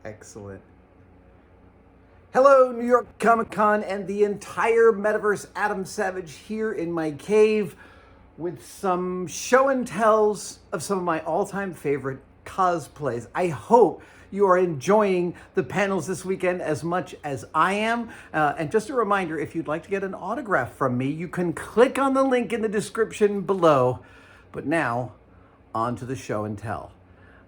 Excellent. Hello, New York Comic Con and the entire Metaverse. Adam Savage here in my cave with some show and tells of some of my all-time favorite cosplays. I hope you are enjoying the panels this weekend as much as I am. And just a reminder, if you'd like to get an autograph from me, you can click on the link in the description below. But now, on to the show and tell.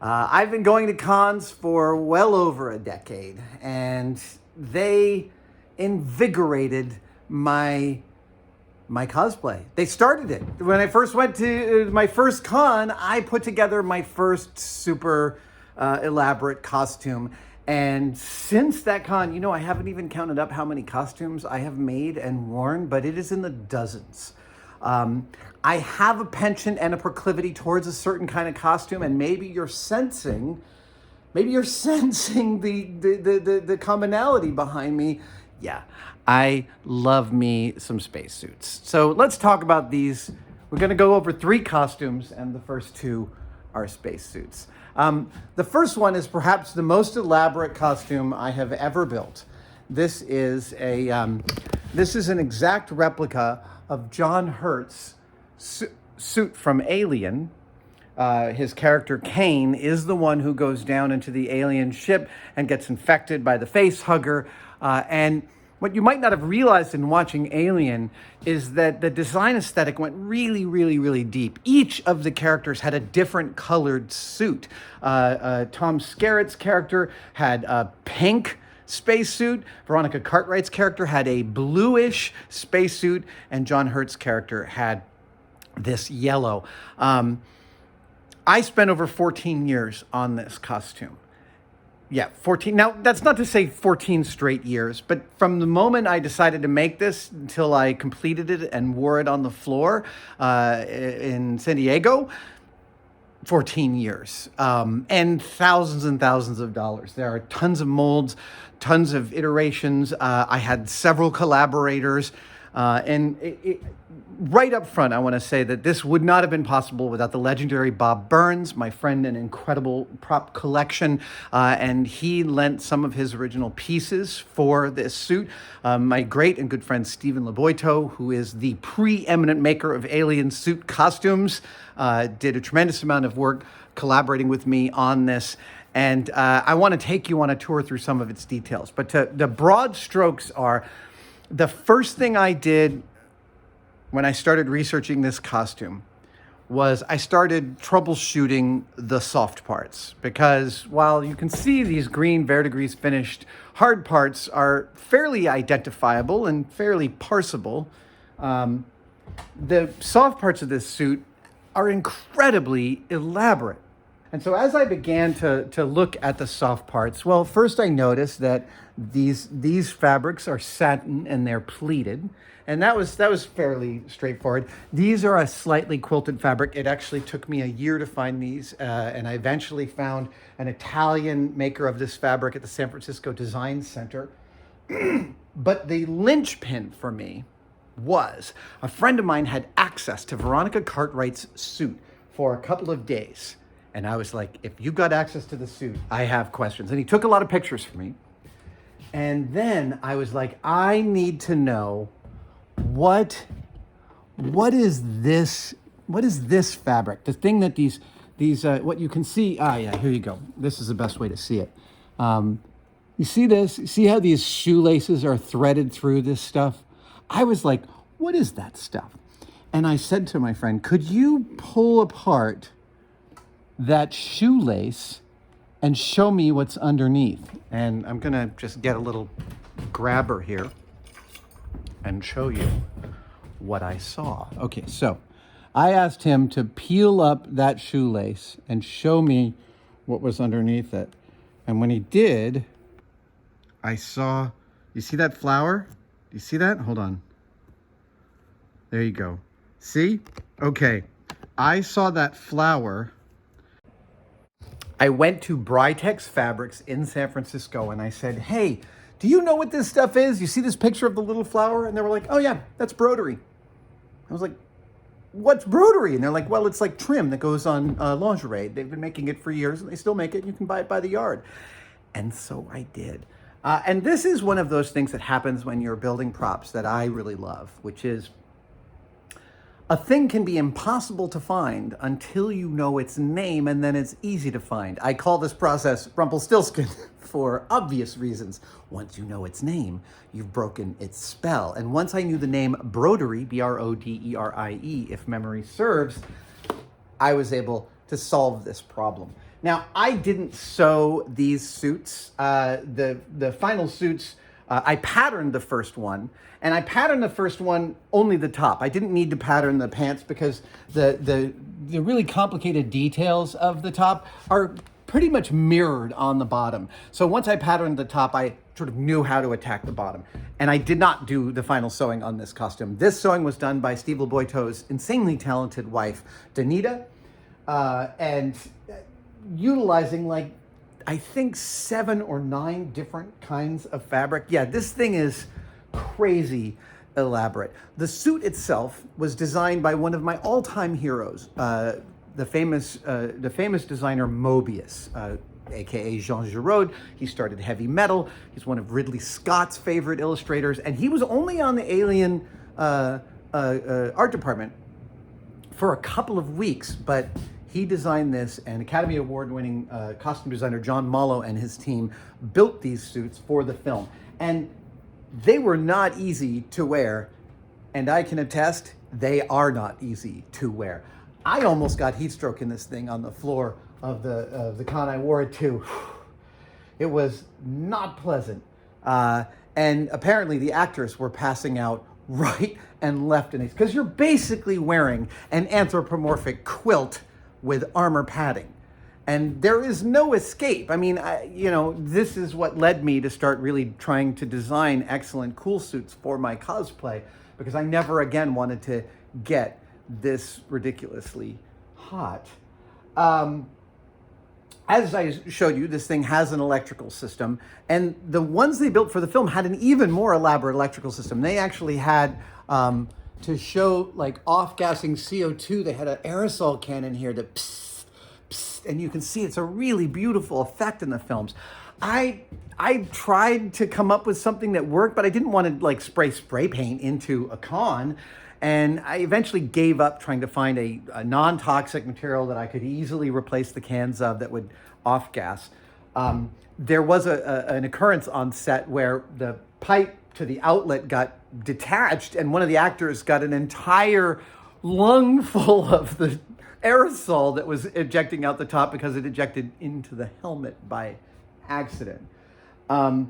I've been going to cons for well over a decade, and they invigorated my cosplay. They started it. When I first went to my first con, I put together my first super elaborate costume. And since that con, I haven't even counted up how many costumes I have made and worn, but it is in the dozens. I have a penchant and a proclivity towards a certain kind of costume, and maybe you're sensing the commonality behind me. Yeah, I love me some spacesuits. So let's talk about these. We're going to go over 3 costumes, and the first 2 are spacesuits. The first one is perhaps the most elaborate costume I have ever built. This is an exact replica of John Hurt's suit from Alien. His character Kane is the one who goes down into the alien ship and gets infected by the face hugger. And what you might not have realized in watching Alien is that the design aesthetic went really, really, really deep. Each of the characters had a different colored suit. Tom Skerritt's character had a pink spacesuit. Veronica Cartwright's character had a bluish spacesuit, and John Hurt's character had this yellow. I spent over 14 years on this costume. Yeah, 14. Now, that's not to say 14 straight years, but from the moment I decided to make this until I completed it and wore it on the floor in San Diego, 14 years, and thousands of dollars. There are tons of molds, tons of iterations. I had several collaborators, and right up front, I want to say that this would not have been possible without the legendary Bob Burns, my friend, an incredible prop collection, and he lent some of his original pieces for this suit. My great and good friend Stephen Laboito, who is the preeminent maker of alien suit costumes, did a tremendous amount of work collaborating with me on this. And I want to take you on a tour through some of its details. But the broad strokes are, the first thing I did when I started researching this costume was I started troubleshooting the soft parts, because while you can see these green verdigris finished hard parts are fairly identifiable and fairly parsable, the soft parts of this suit are incredibly elaborate. And so as I began to look at the soft parts, well, first I noticed that these fabrics are satin and they're pleated. And that was fairly straightforward. These are a slightly quilted fabric. It actually took me a year to find these, and I eventually found an Italian maker of this fabric at the San Francisco Design Center. But the linchpin for me was a friend of mine had access to Veronica Cartwright's suit for a couple of days. And I was like, if you've got access to the suit, I have questions. And he took a lot of pictures for me. And then I was like, I need to know what is this fabric? The thing that these what you can see, yeah, here you go. This is the best way to see it. You see this? You see how these shoelaces are threaded through this stuff? I was like, what is that stuff? And I said to my friend, could you pull apart that shoelace and show me what's underneath? And I'm gonna just get a little grabber here and show you what I saw. Okay, so I asked him to peel up that shoelace and show me what was underneath it. And when he did, I saw, you see that flower? Do you see that? Hold on. There you go. See? Okay, I saw that flower. I went to Britex Fabrics in San Francisco and I said, hey, do you know what this stuff is? You see this picture of the little flower? And they were like, oh yeah, that's broderie. I was like, what's broderie? And they're like, well, it's like trim that goes on lingerie. They've been making it for years and they still make it. And you can buy it by the yard. And so I did. And this is one of those things that happens when you're building props that I really love, which is a thing can be impossible to find until you know its name, and then it's easy to find. I call this process Rumpelstiltskin for obvious reasons. Once you know its name, you've broken its spell. And once I knew the name Broderie, B-R-O-D-E-R-I-E, if memory serves, I was able to solve this problem. Now, I didn't sew these suits. The final suits, I patterned the first one, and I patterned the first one only the top. I didn't need to pattern the pants because the really complicated details of the top are pretty much mirrored on the bottom. So once I patterned the top, I sort of knew how to attack the bottom. And I did not do the final sewing on this costume. This sewing was done by Steve Leboito's insanely talented wife, Danita, and utilizing like, I think 7 or 9 different kinds of fabric. Yeah, this thing is crazy elaborate. The suit itself was designed by one of my all-time heroes, the famous designer Mobius, aka Jean Giraud. He started heavy metal. He's one of Ridley Scott's favorite illustrators, and he was only on the Alien art department for a couple of weeks, but he designed this, and Academy Award-winning costume designer John Mollo and his team built these suits for the film. And they were not easy to wear, and I can attest, they are not easy to wear. I almost got heat stroke in this thing on the floor of the con I wore it to. It was not pleasant. And apparently the actors were passing out right and left in it, because you're basically wearing an anthropomorphic quilt with armor padding. And there is no escape. I mean, this is what led me to start really trying to design excellent cool suits for my cosplay, because I never again wanted to get this ridiculously hot. As I showed you, this thing has an electrical system, and the ones they built for the film had an even more elaborate electrical system. They actually had, to show like off-gassing CO2, they had an aerosol cannon here that psst, psst, and you can see it's a really beautiful effect in the films. I tried to come up with something that worked, but I didn't want to like spray paint into a con. And I eventually gave up trying to find a non-toxic material that I could easily replace the cans of that would off-gas. There was an occurrence on set where the pipe to the outlet got detached, and one of the actors got an entire lung full of the aerosol that was ejecting out the top because it ejected into the helmet by accident. I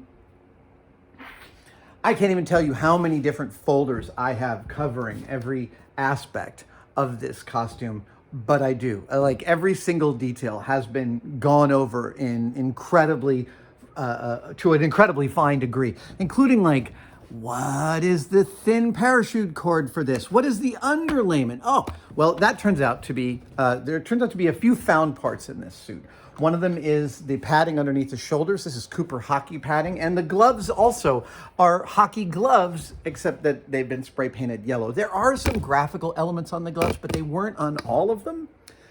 can't even tell you how many different folders I have covering every aspect of this costume, but I do. Like, every single detail has been gone over in incredibly, to an incredibly fine degree, including like, what is the thin parachute cord for this? What is the underlayment? Oh, well, that turns out to be, there turns out to be a few found parts in this suit. One of them is the padding underneath the shoulders. This is Cooper hockey padding. And the gloves also are hockey gloves, except that they've been spray painted yellow. There are some graphical elements on the gloves, but they weren't on all of them.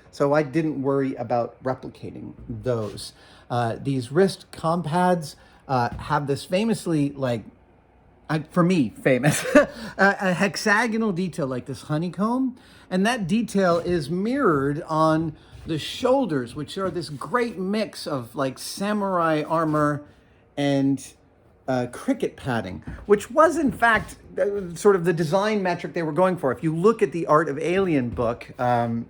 So I didn't worry about replicating those. These wrist compads have this famously, like, for me, famous, a hexagonal detail like this honeycomb. And that detail is mirrored on the shoulders, which are this great mix of like samurai armor and cricket padding, which was in fact sort of the design metric they were going for. If you look at the Art of Alien book,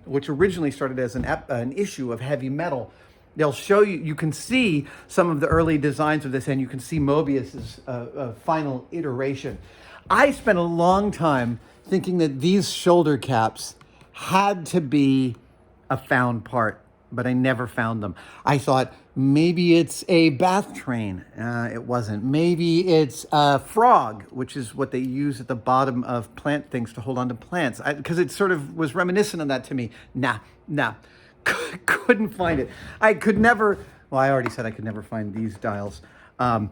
which originally started as an issue of Heavy Metal, they'll show you, you can see some of the early designs of this, and you can see Mobius's final iteration. I spent a long time thinking that these shoulder caps had to be a found part, but I never found them. I thought maybe it's a bath train. It wasn't. Maybe it's a frog, which is what they use at the bottom of plant things to hold on to plants. Because it sort of was reminiscent of that to me. Nah. Couldn't find it. I could never, well, I already said I could never find these dials. And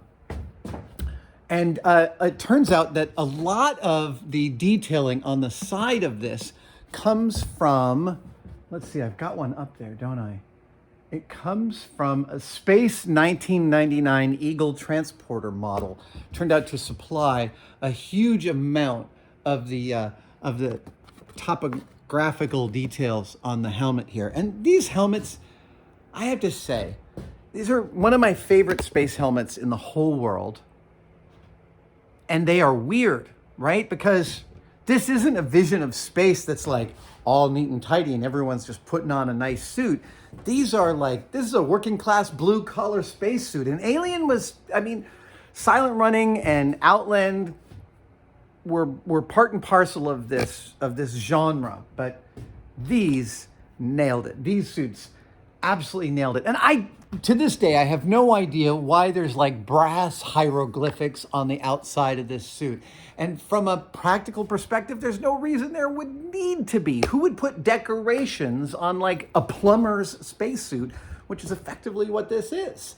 it turns out that a lot of the detailing on the side of this comes from, let's see, I've got one up there, don't I? It comes from a Space 1999 Eagle transporter model. Turned out to supply a huge amount of the topographical details on the helmet here. And these helmets, I have to say, these are one of my favorite space helmets in the whole world. And they are weird, right? Because this isn't a vision of space that's like all neat and tidy and everyone's just putting on a nice suit. These are like, this is a working class blue collar spacesuit. And Alien was, I mean, Silent Running and Outland were part and parcel of this genre, but these nailed it. These suits absolutely nailed it. And to this day, I have no idea why there's like brass hieroglyphics on the outside of this suit. And from a practical perspective, there's no reason there would need to be. Who would put decorations on like a plumber's spacesuit, which is effectively what this is?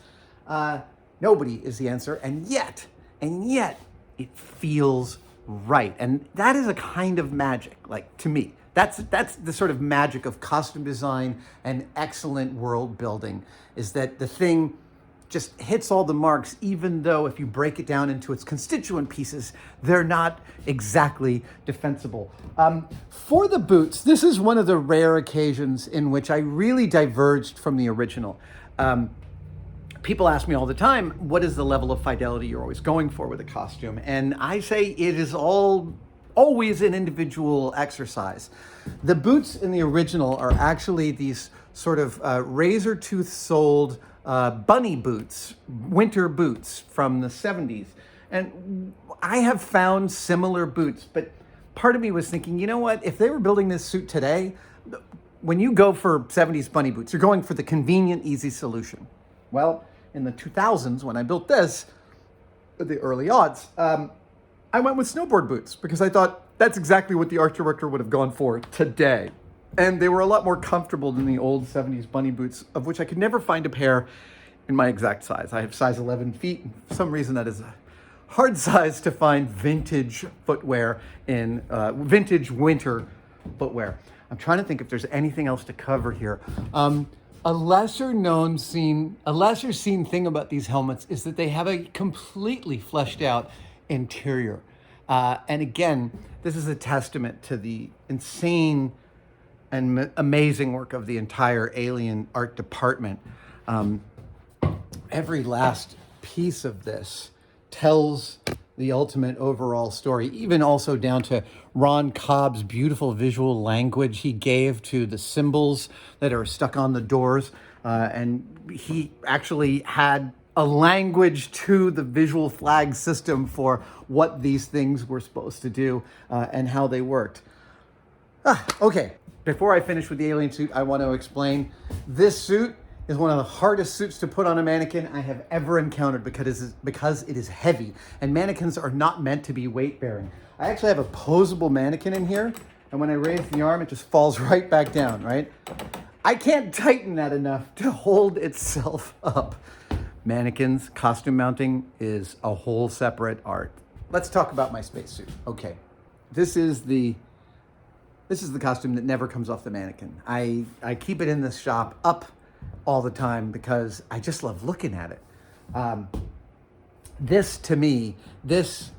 Nobody is the answer. And yet, it feels right. And that is a kind of magic, like to me. That's the sort of magic of costume design and excellent world building, is that the thing just hits all the marks, even though if you break it down into its constituent pieces, they're not exactly defensible. For the boots, this is one of the rare occasions in which I really diverged from the original. People ask me all the time, what is the level of fidelity you're always going for with a costume? And I say it is always an individual exercise. The boots in the original are actually these sort of razor tooth soled bunny boots, winter boots from the 70s. And I have found similar boots, but part of me was thinking, you know what, if they were building this suit today, when you go for 70s bunny boots, you're going for the convenient, easy solution. Well, in the 2000s, when I built this, the early odds, I went with snowboard boots because I thought that's exactly what the art director would have gone for today. And they were a lot more comfortable than the old 70s bunny boots, of which I could never find a pair in my exact size. I have size 11 feet. And for some reason, that is a hard size to find vintage footwear in vintage winter footwear. I'm trying to think if there's anything else to cover here. A lesser seen thing about these helmets is that they have a completely fleshed out interior. And again, this is a testament to the insane and amazing work of the entire Alien art department. Every last piece of this tells the ultimate overall story, even also down to Ron Cobb's beautiful visual language he gave to the symbols that are stuck on the doors. And he actually had a language to the visual flag system for what these things were supposed to do and how they worked. Okay, before I finish with the Alien suit, I want to explain this suit is one of the hardest suits to put on a mannequin I have ever encountered because it is heavy, and mannequins are not meant to be weight bearing. I actually have a posable mannequin in here, and when I raise the arm, it just falls right back down, right? I can't tighten that enough to hold itself up. Mannequins, costume mounting is a whole separate art. Let's talk about my spacesuit. Okay, this is the costume that never comes off the mannequin. I keep it in the shop up all the time because I just love looking at it. This, to me, this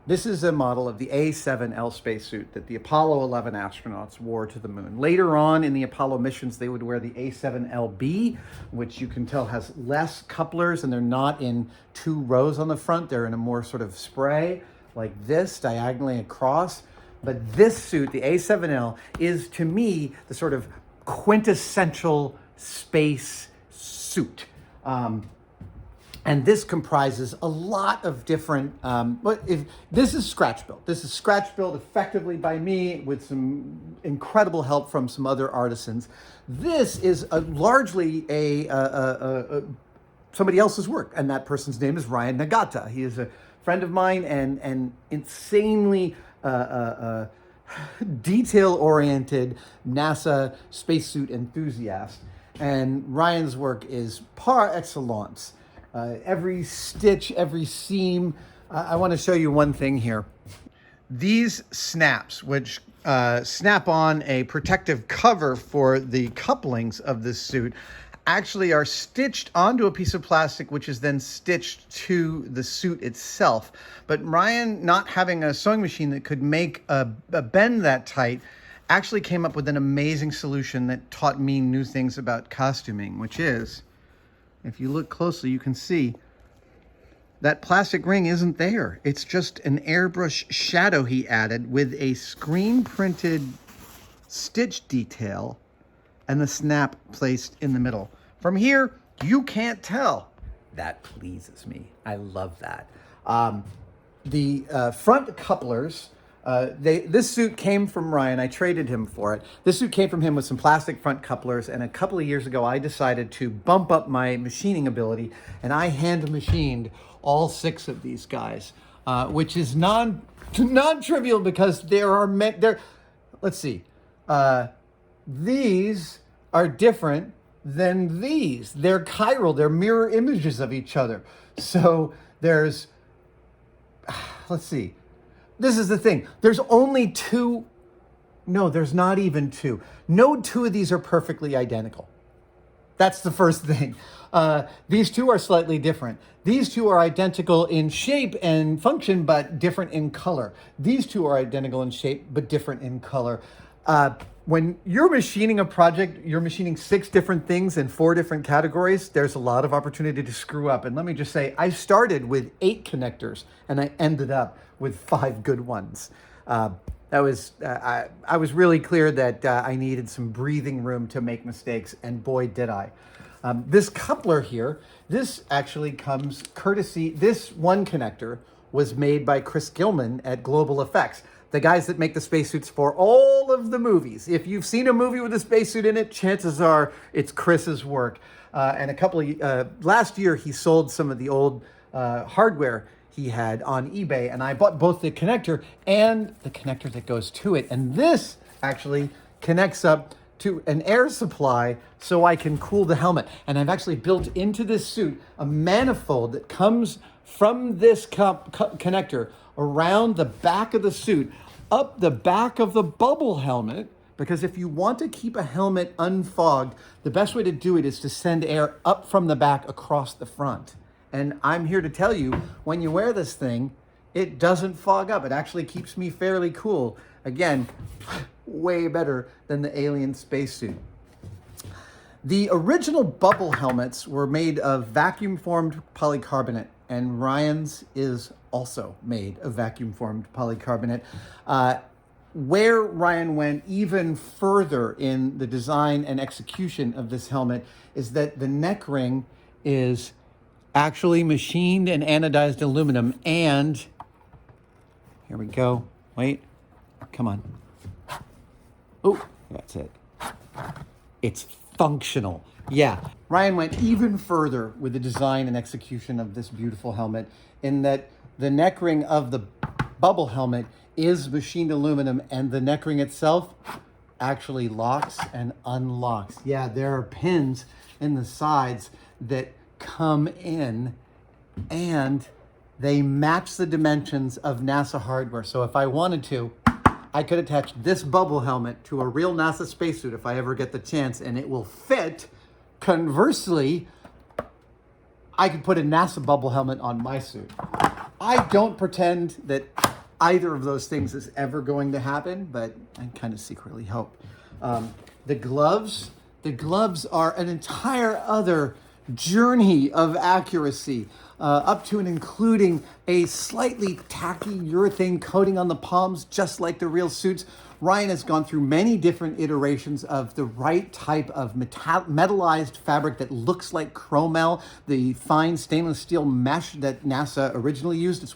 is a model of the A7L spacesuit that the Apollo 11 astronauts wore to the moon. Later on in the Apollo missions, they would wear the A7LB, which you can tell has less couplers, and they're not in two rows on the front. They're in a more sort of spray, like this, diagonally across. But this suit, the A7L, is, to me, the sort of quintessential space suit. And this comprises a lot of different, this is scratch built. This is scratch built effectively by me with some incredible help from some other artisans. This is largely somebody else's work, and that person's name is Ryan Nagata. He is a friend of mine and insanely detail-oriented NASA spacesuit enthusiast. And Ryan's work is par excellence. Every stitch, every seam. I want to show you one thing here. These snaps, which snap on a protective cover for the couplings of this suit, actually are stitched onto a piece of plastic, which is then stitched to the suit itself. But Ryan, not having a sewing machine that could make a bend that tight, actually came up with an amazing solution that taught me new things about costuming, which is, if you look closely, you can see that plastic ring isn't there. It's just an airbrush shadow he added with a screen printed stitch detail and the snap placed in the middle. From here, you can't tell. That pleases me. I love that. The front couplers, this suit came from Ryan. I traded him for it. This suit came from him with some plastic front couplers, and a couple of years ago, I decided to bump up my machining ability, and I hand machined all 6 of these guys, which is non-trivial because let's see. These are different than these. They're chiral. They're mirror images of each other. So there's, let's see. This is the thing. There's only 2. No, there's not even 2. No 2 of these are perfectly identical. That's the first thing. These 2 are slightly different. These 2 are identical in shape and function, but different in color. These 2 are identical in shape, but different in color. When you're machining a project, you're machining 6 different things in 4 different categories, there's a lot of opportunity to screw up. And let me just say, I started with 8 connectors and I ended up with 5 good ones. I was really clear that I needed some breathing room to make mistakes, and boy, did I. This coupler here, this actually comes courtesy, this one connector was made by Chris Gilman at Global Effects, the guys that make the spacesuits for all of the movies. If you've seen a movie with a spacesuit in it, chances are it's Chris's work. And last year he sold some of the old hardware he had on eBay, and I bought both the connector and the connector that goes to it. And this actually connects up to an air supply so I can cool the helmet. And I've actually built into this suit a manifold that comes from this connector around the back of the suit, up the back of the bubble helmet, because if you want to keep a helmet unfogged, the best way to do it is to send air up from the back across the front. And I'm here to tell you, when you wear this thing, it doesn't fog up. It actually keeps me fairly cool. Again, way better than the alien spacesuit. The original bubble helmets were made of vacuum-formed polycarbonate, and Ryan's is also made of vacuum-formed polycarbonate. Where Ryan went even further in the design and execution of this helmet is that the neck ring is actually machined and anodized aluminum, and here we go. Wait, come on. Oh, that's it. It's functional. Yeah, Ryan went even further with the design and execution of this beautiful helmet in that the neck ring of the bubble helmet is machined aluminum, and the neck ring itself actually locks and unlocks. Yeah, there are pins in the sides that come in, and they match the dimensions of NASA hardware. So if I wanted to, I could attach this bubble helmet to a real NASA spacesuit if I ever get the chance, and it will fit. Conversely, I could put a NASA bubble helmet on my suit. I don't pretend that either of those things is ever going to happen, but I kind of secretly hope. The gloves are an entire other journey of accuracy, up to and including a slightly tacky urethane coating on the palms, just like the real suits. Ryan has gone through many different iterations of the right type of metallized fabric that looks like chromel, the fine stainless steel mesh that NASA originally used. It's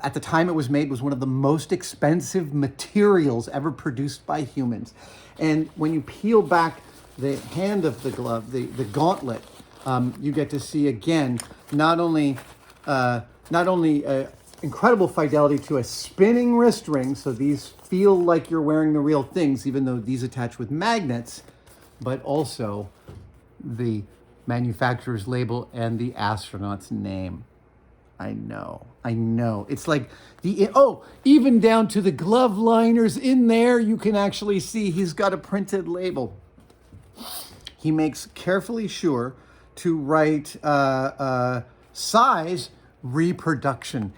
at the time it was made, was one of the most expensive materials ever produced by humans. And when you peel back the hand of the glove, the gauntlet, you get to see again not only incredible fidelity to a spinning wrist ring, so these feel like you're wearing the real things, even though these attach with magnets, but also the manufacturer's label and the astronaut's name. I know. It's like even down to the glove liners in there, you can actually see he's got a printed label. he makes carefully sure to write size reproduction.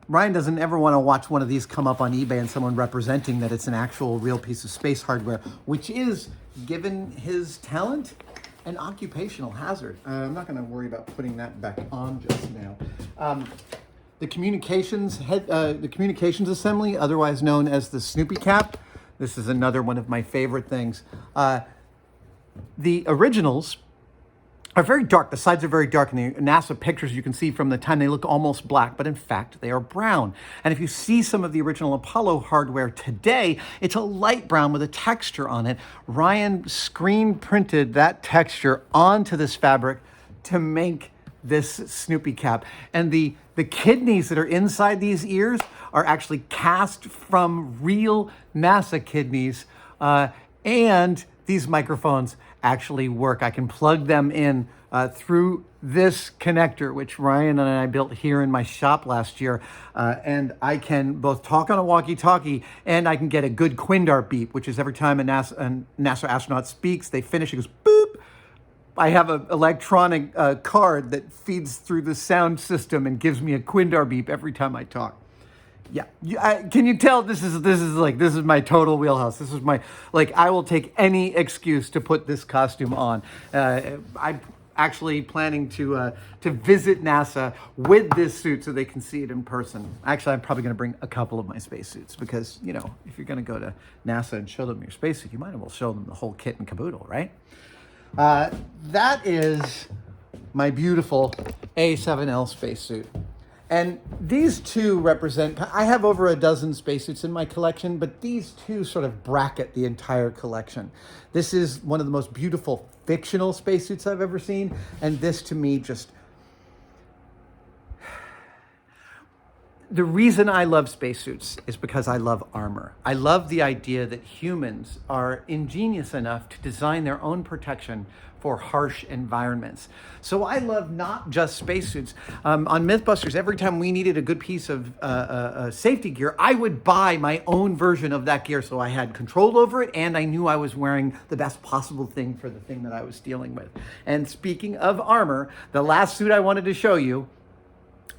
Ryan doesn't ever want to watch one of these come up on eBay and someone representing that it's an actual real piece of space hardware, which is, given his talent, an occupational hazard. I'm not going to worry about putting that back on just now. The communications assembly, otherwise known as the Snoopy cap. This is another one of my favorite things. The originals are very dark. The sides are very dark. In the NASA pictures you can see from the time, they look almost black, but in fact, they are brown. And if you see some of the original Apollo hardware today, it's a light brown with a texture on it. Ryan screen printed that texture onto this fabric to make this Snoopy cap. And the kidneys that are inside these ears are actually cast from real NASA kidneys. And these microphones actually work. I can plug them in through this connector, which Ryan and I built here in my shop last year. And I can both talk on a walkie-talkie and I can get a good Quindar beep, which is every time a NASA astronaut speaks, they finish, it goes boop. I have an electronic card that feeds through the sound system and gives me a Quindar beep every time I talk. Yeah, can you tell this is my total wheelhouse. This is my, I will take any excuse to put this costume on. I'm actually planning to visit NASA with this suit so they can see it in person. Actually, I'm probably going to bring a couple of my spacesuits because, you know, if you're going to go to NASA and show them your spacesuit, you might as well show them the whole kit and caboodle, right? That is my beautiful A7L spacesuit. And these two represent, I have over a dozen spacesuits in my collection, but these two sort of bracket the entire collection. This is one of the most beautiful fictional spacesuits I've ever seen. And this to me just, the reason I love spacesuits is because I love armor. I love the idea that humans are ingenious enough to design their own protection for harsh environments. So I love not just spacesuits. On Mythbusters, every time we needed a good piece of safety gear, I would buy my own version of that gear so I had control over it and I knew I was wearing the best possible thing for the thing that I was dealing with. And speaking of armor, the last suit I wanted to show you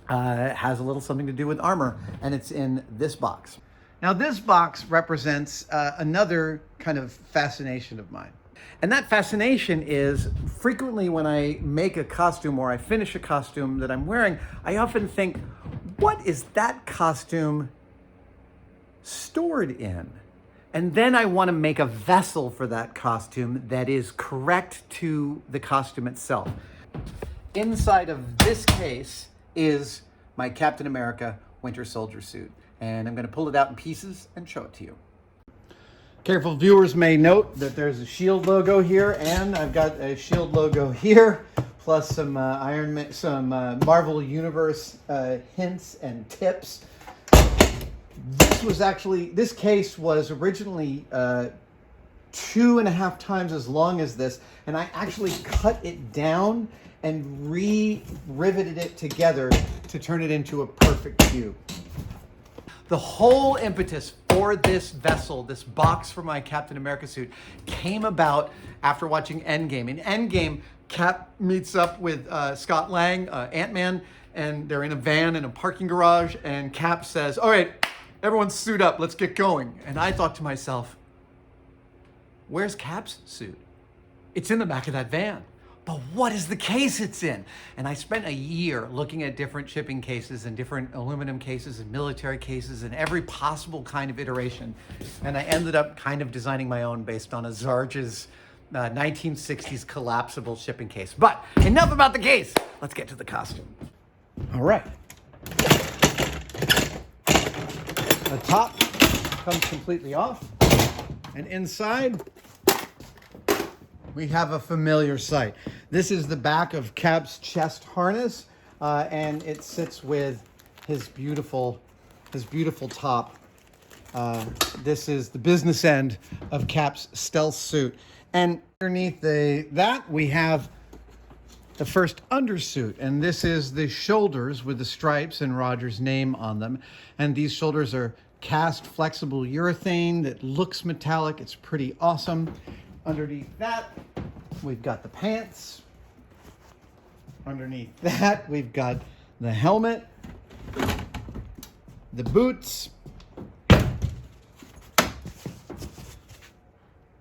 has a little something to do with armor, and it's in this box. Now, this box represents another kind of fascination of mine. And that fascination is frequently when I make a costume or I finish a costume that I'm wearing, I often think, what is that costume stored in? And then I want to make a vessel for that costume that is correct to the costume itself. Inside of this case is my Captain America Winter Soldier suit. And I'm going to pull it out in pieces and show it to you. Careful viewers may note that there's a SHIELD logo here, and I've got a SHIELD logo here, plus some Marvel Universe hints and tips. This case was originally 2.5 times as long as this, and I actually cut it down and re-riveted it together to turn it into a perfect cube. The whole impetus for this vessel, this box for my Captain America suit, came about after watching Endgame. In Endgame, Cap meets up with Scott Lang, Ant-Man, and they're in a van in a parking garage, and Cap says, "All right, everyone suit up, let's get going." And I thought to myself, where's Cap's suit? It's in the back of that van. But what is the case it's in? And I spent a year looking at different shipping cases and different aluminum cases and military cases and every possible kind of iteration. And I ended up kind of designing my own based on a Zarge's 1960s collapsible shipping case. But enough about the case. Let's get to the costume. All right. The top comes completely off. And inside, we have a familiar sight. This is the back of Cap's chest harness, and it sits with his beautiful top. This is the business end of Cap's stealth suit. And underneath that, we have the first undersuit, and this is the shoulders with the stripes and Roger's name on them. And these shoulders are cast flexible urethane that looks metallic. It's pretty awesome. Underneath that, We've got the pants. Underneath that, we've got the helmet, the boots,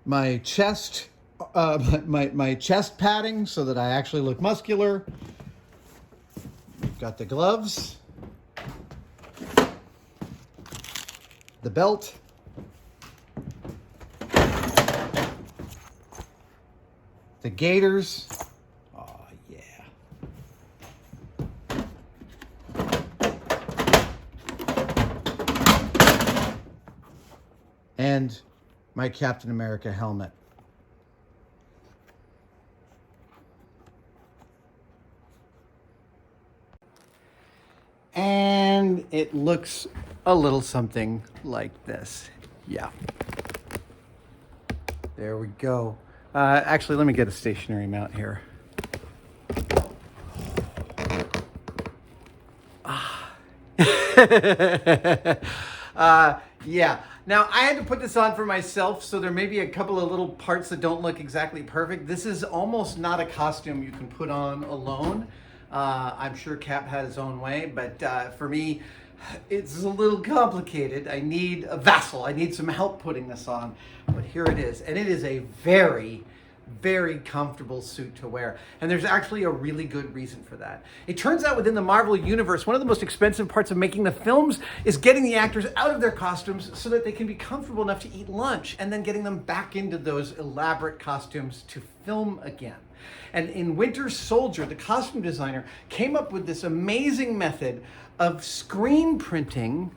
my chest, my chest padding so that I actually look muscular. We've got the gloves, the belt, the gaiters. Oh, yeah. And my Captain America helmet. And it looks a little something like this. Yeah. There we go. Actually, let me get a stationary mount here. Yeah. Now, I had to put this on for myself, so there may be a couple of little parts that don't look exactly perfect. This is almost not a costume you can put on alone. I'm sure Cap had his own way, but for me, it's a little complicated. I need a vassal. I need some help putting this on. But here it is. And it is a very, very comfortable suit to wear. And there's actually a really good reason for that. It turns out within the Marvel Universe, one of the most expensive parts of making the films is getting the actors out of their costumes so that they can be comfortable enough to eat lunch, and then getting them back into those elaborate costumes to film again. And in Winter Soldier, the costume designer came up with this amazing method of screen printing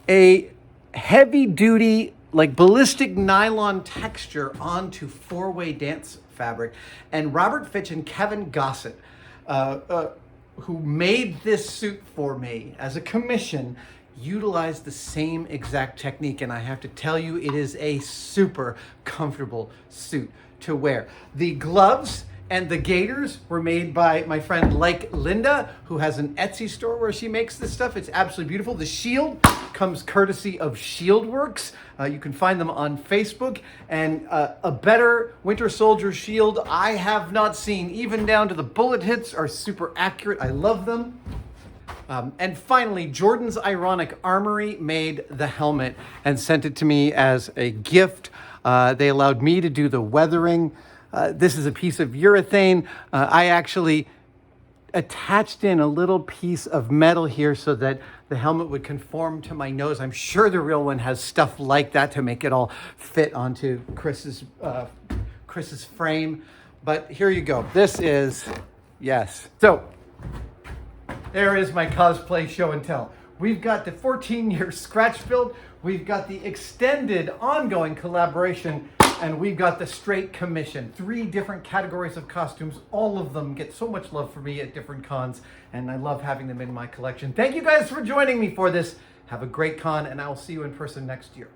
a heavy-duty, like ballistic nylon texture onto four-way dance fabric. And Robert Fitch and Kevin Gossett, who made this suit for me as a commission, utilized the same exact technique. And I have to tell you, it is a super comfortable suit to wear. The gloves and the gaiters were made by my friend Like Linda, who has an Etsy store where she makes this stuff. It's absolutely beautiful. The shield comes courtesy of Shieldworks. You can find them on Facebook. And a better Winter Soldier shield I have not seen. Even down to the bullet hits are super accurate. I love them. And finally, Jordan's Ironic Armory made the helmet and sent it to me as a gift. They allowed me to do the weathering. This is a piece of urethane. I actually attached in a little piece of metal here so that the helmet would conform to my nose. I'm sure the real one has stuff like that to make it all fit onto Chris's frame. But here you go. This is, yes. So there is my cosplay show and tell. We've got the 14-year scratch build. We've got the extended ongoing collaboration. And we've got the straight commission. 3 different categories of costumes. All of them get so much love for me at different cons, and I love having them in my collection. Thank you guys for joining me for this. Have a great con, and I will see you in person next year.